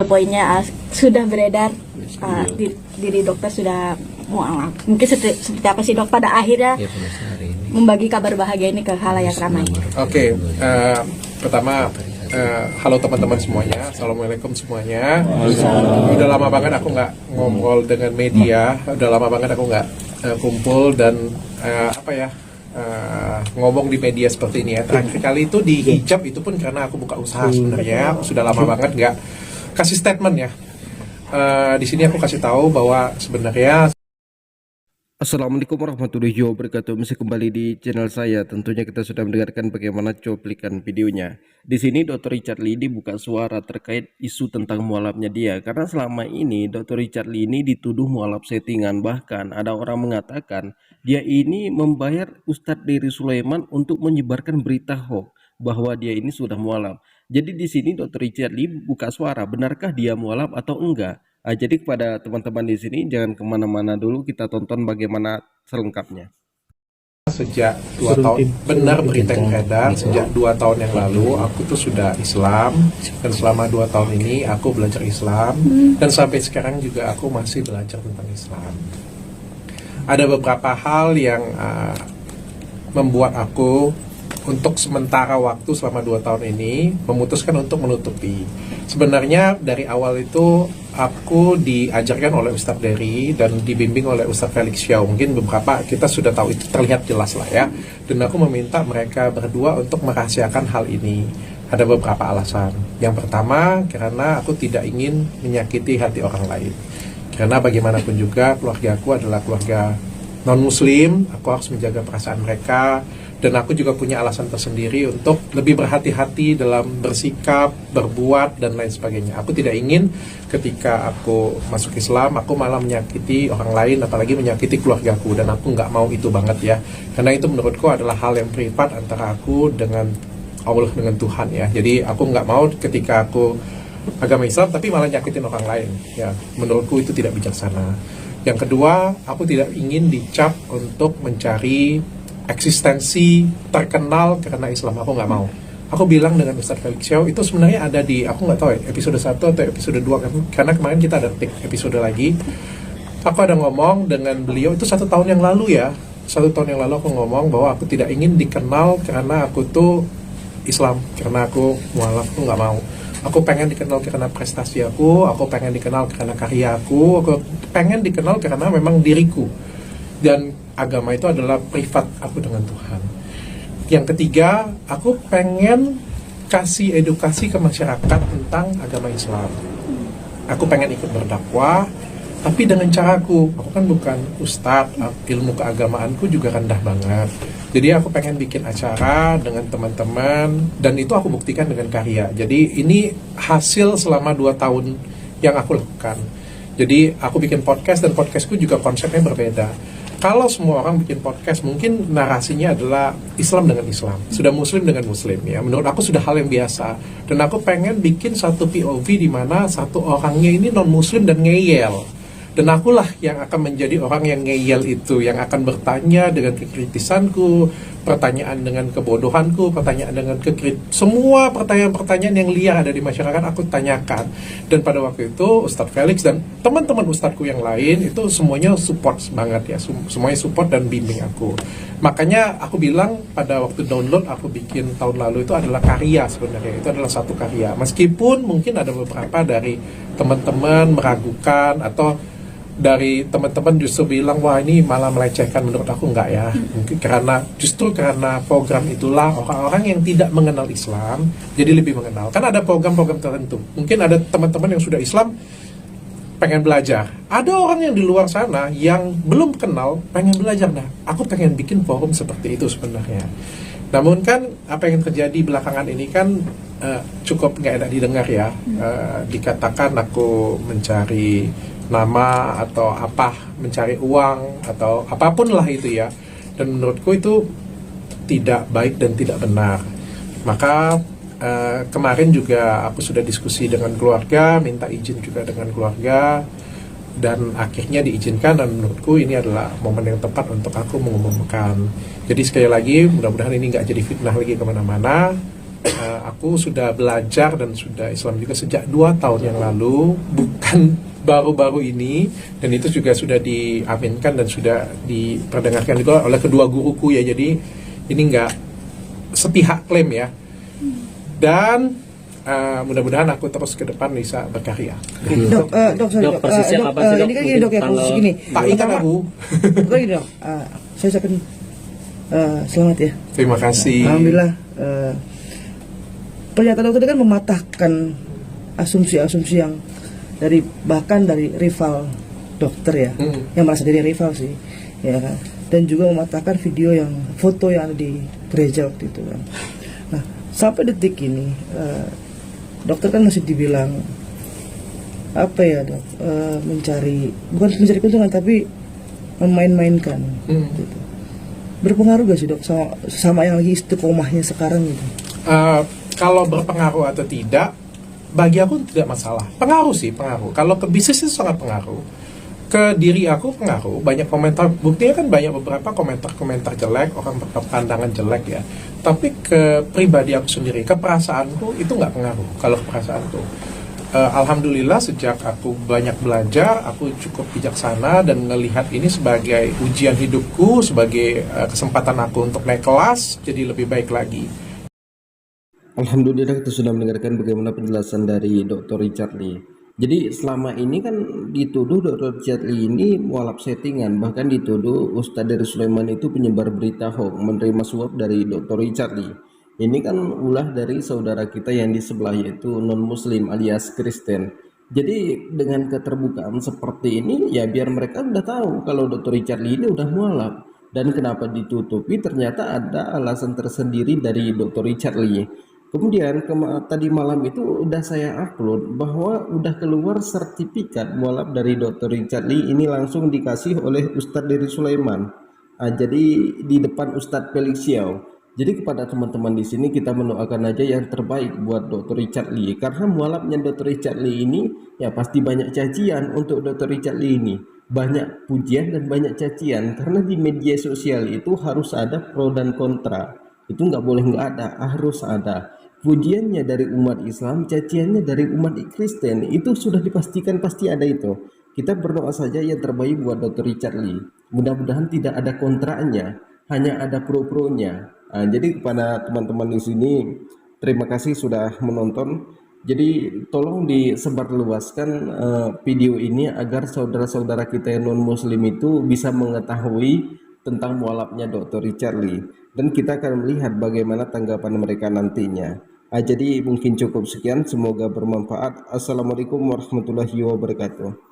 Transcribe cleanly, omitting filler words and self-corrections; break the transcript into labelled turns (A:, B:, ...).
A: poin-poinnya sudah beredar, diri dokter sudah mualaf. Mungkin seperti apa sih dok pada akhirnya membagi kabar bahagia ini ke khalayak ramai?
B: Oke, pertama halo teman-teman semuanya, assalamualaikum semuanya. Udah lama banget aku nggak ngobrol dengan media, udah lama banget aku nggak kumpul dan ngomong di media seperti ini ya. Terakhir kali itu di hijab itu pun karena aku buka usaha sebenarnya. Aku sudah lama banget nggak kasih statement ya. Di sini aku kasih tahu bahwa sebenarnya
C: Assalamualaikum warahmatullahi wabarakatuh. Masih kembali di channel saya. Tentunya kita sudah mendengarkan bagaimana cuplikan videonya. Di sini Dr. Richard Lee buka suara terkait isu tentang mualafnya dia. Karena selama ini Dr. Richard Lee ini dituduh mualaf settingan. Bahkan ada orang mengatakan dia ini membayar Ustadz Dery Sulaiman untuk menyebarkan berita hoax bahwa dia ini sudah mualaf. Jadi di sini Dr. Richard Lee buka suara, benarkah dia mualaf atau enggak? Jadi kepada teman-teman di sini jangan kemana-mana dulu, kita tonton bagaimana selengkapnya.
B: Sejak 2 tahun, benar berita yang beredar, sejak 2 tahun yang lalu aku tuh sudah Islam. Dan selama 2 tahun ini aku belajar Islam. Dan sampai sekarang juga aku masih belajar tentang Islam. Ada beberapa hal yang membuat aku untuk sementara waktu selama 2 tahun ini memutuskan untuk menutupi. Sebenarnya dari awal itu aku diajarkan oleh Ustadz Dery dan dibimbing oleh Ustadz Felix Xiao. Mungkin beberapa kita sudah tahu, itu terlihat jelas lah ya. Dan aku meminta mereka berdua untuk merahasiakan hal ini. Ada beberapa alasan. Yang pertama, karena aku tidak ingin menyakiti hati orang lain. Karena bagaimanapun juga keluarga aku adalah keluarga non-muslim, aku harus menjaga perasaan mereka. Dan aku juga punya alasan tersendiri untuk lebih berhati-hati dalam bersikap, berbuat, dan lain sebagainya. Aku tidak ingin ketika aku masuk Islam, aku malah menyakiti orang lain, apalagi menyakiti keluargaku. Dan aku nggak mau itu banget ya. Karena itu menurutku adalah hal yang privat antara aku dengan Allah, dengan Tuhan ya. Jadi aku nggak mau ketika aku agama Islam, tapi malah nyakitin orang lain. Ya, menurutku itu tidak bijaksana. Yang kedua, aku tidak ingin dicap untuk mencari eksistensi terkenal karena Islam. Aku nggak mau. Aku bilang dengan Ustadz Felix Xiao itu sebenarnya ada di, aku nggak tahu ya, episode 1 atau episode 2 kan, karena kemarin kita ada episode lagi. Aku ada ngomong dengan beliau itu 1 tahun yang lalu ya. 1 tahun yang lalu aku ngomong bahwa aku tidak ingin dikenal karena aku tuh Islam, karena aku mualaf. Aku nggak mau. Aku pengen dikenal karena prestasi aku pengen dikenal karena karya aku pengen dikenal karena memang diriku. Dan agama itu adalah privat aku dengan Tuhan. Yang ketiga, aku pengen kasih edukasi ke masyarakat tentang agama Islam. Aku pengen ikut berdakwah, tapi dengan caraku. Aku kan bukan ustadz, ilmu keagamaanku juga rendah banget. Jadi aku pengen bikin acara dengan teman-teman, dan itu aku buktikan dengan karya. Jadi ini hasil selama 2 tahun yang aku lakukan. Jadi aku bikin podcast, dan podcastku juga konsepnya berbeda. Kalau semua orang bikin podcast, mungkin narasinya adalah Islam dengan Islam, sudah Muslim dengan Muslim ya. Menurut aku sudah hal yang biasa. Dan aku pengen bikin satu POV di mana satu orangnya ini non Muslim dan ngeyel. Dan akulah yang akan menjadi orang yang ngeyel itu, yang akan bertanya dengan kekritisanku, pertanyaan dengan kebodohanku, pertanyaan dengan semua pertanyaan-pertanyaan yang liar ada di masyarakat aku tanyakan. Dan pada waktu itu Ustadz Felix dan teman-teman ustadzku yang lain itu semuanya support banget ya, semuanya support dan bimbing aku. Makanya aku bilang pada waktu download aku bikin tahun lalu itu adalah karya sebenarnya, itu adalah satu karya. Meskipun mungkin ada beberapa dari teman-teman meragukan atau dari teman-teman justru bilang, wah ini malah melecehkan. Menurut aku enggak ya. Mungkin justru karena program itulah orang-orang yang tidak mengenal Islam jadi lebih mengenal. Kan ada program-program tertentu. Mungkin ada teman-teman yang sudah Islam pengen belajar. Ada orang yang di luar sana yang belum kenal pengen belajar. Nah, aku pengen bikin forum seperti itu sebenarnya. Namun kan apa yang terjadi belakangan ini kan cukup nggak enak didengar ya. Dikatakan aku mencari nama atau apa, mencari uang atau apapun lah itu ya. Dan menurutku itu tidak baik dan tidak benar. Maka kemarin juga aku sudah diskusi dengan keluarga, minta izin juga dengan keluarga, dan akhirnya diizinkan. Dan menurutku ini adalah momen yang tepat untuk aku mengumumkan. Jadi sekali lagi, mudah-mudahan ini nggak jadi fitnah lagi kemana-mana. aku sudah belajar dan sudah Islam juga sejak 2 tahun yang lalu, bukan baru-baru ini, dan itu juga sudah diaminkan dan sudah diperdengarkan juga oleh kedua guruku ya. Jadi ini nggak sepihak klaim ya. Dan mudah-mudahan aku terus ke depan bisa berkarya.
D: Dok, sorry,
E: Dok, persisnya kapan sih, Dok?
D: ini kan gini dok ya,
E: Tanggal-
D: posisi gini.
B: Tak ingat aku.
D: Lagi dok, saya ucapin selamat ya.
B: Terima kasih.
D: Alhamdulillah. Pernyataan dokter itu kan mematahkan asumsi-asumsi yang bahkan dari rival dokter ya, yang merasa diri rival sih, ya kan. Dan juga mematahkan foto yang ada di gereja waktu itu kan. Nah, sampai detik ini dokter kan masih dibilang apa ya dok, bukan mencari keuntungan tapi memain-mainkan gitu. Berpengaruh gak sih dok sama yang lagi istiqomahnya sekarang gitu?
B: Kalau berpengaruh atau tidak, bagi aku tidak masalah. Pengaruh sih, pengaruh. Kalau ke bisnis itu sangat pengaruh. Ke diri aku pengaruh. Banyak komentar, buktinya kan banyak beberapa komentar-komentar jelek, orang berpandangan jelek ya. Tapi ke pribadi aku sendiri, ke perasaanku itu nggak pengaruh. Kalau ke perasaanku, alhamdulillah sejak aku banyak belajar, aku cukup bijaksana dan melihat ini sebagai ujian hidupku, sebagai kesempatan aku untuk naik kelas, jadi lebih baik lagi.
C: Alhamdulillah kita sudah mendengarkan bagaimana penjelasan dari Dr. Richard Lee. Jadi selama ini kan dituduh Dr. Richard Lee ini mualaf settingan, bahkan dituduh Ustadz dari Sulaiman itu penyebar berita hoax, menerima suap dari Dr. Richard Lee. Ini kan ulah dari saudara kita yang di sebelah, yaitu non-muslim alias Kristen. Jadi dengan keterbukaan seperti ini ya biar mereka udah tahu kalau Dr. Richard Lee ini udah mualaf. Dan kenapa ditutupi, ternyata ada alasan tersendiri dari Dr. Richard Lee. Kemudian tadi malam itu udah saya upload bahwa udah keluar sertifikat mualaf dari Dr. Richard Lee, ini langsung dikasih oleh Ustadz dari Sulaiman. Jadi di depan Ustadz Felix Xiao. Jadi kepada teman-teman di sini kita mendoakan aja yang terbaik buat Dr. Richard Lee, karena mualafnya Dr. Richard Lee ini ya pasti banyak cacian untuk Dr. Richard Lee ini. Banyak pujian dan banyak cacian, karena di media sosial itu harus ada pro dan kontra. Itu nggak boleh nggak ada, harus ada. Pujiannya dari umat Islam, caciannya dari umat Kristen, itu sudah dipastikan pasti ada itu. Kita berdoa saja yang terbaik buat Dr. Richard Lee. Mudah-mudahan tidak ada kontranya, hanya ada pro-pronya. Jadi kepada teman-teman di sini, terima kasih sudah menonton. Jadi tolong disebarluaskan video ini agar saudara-saudara kita yang non-muslim itu bisa mengetahui tentang mualafnya Dr. Richard Lee. Dan kita akan melihat bagaimana tanggapan mereka nantinya. Jadi mungkin cukup sekian, semoga bermanfaat. Assalamualaikum warahmatullahi wabarakatuh.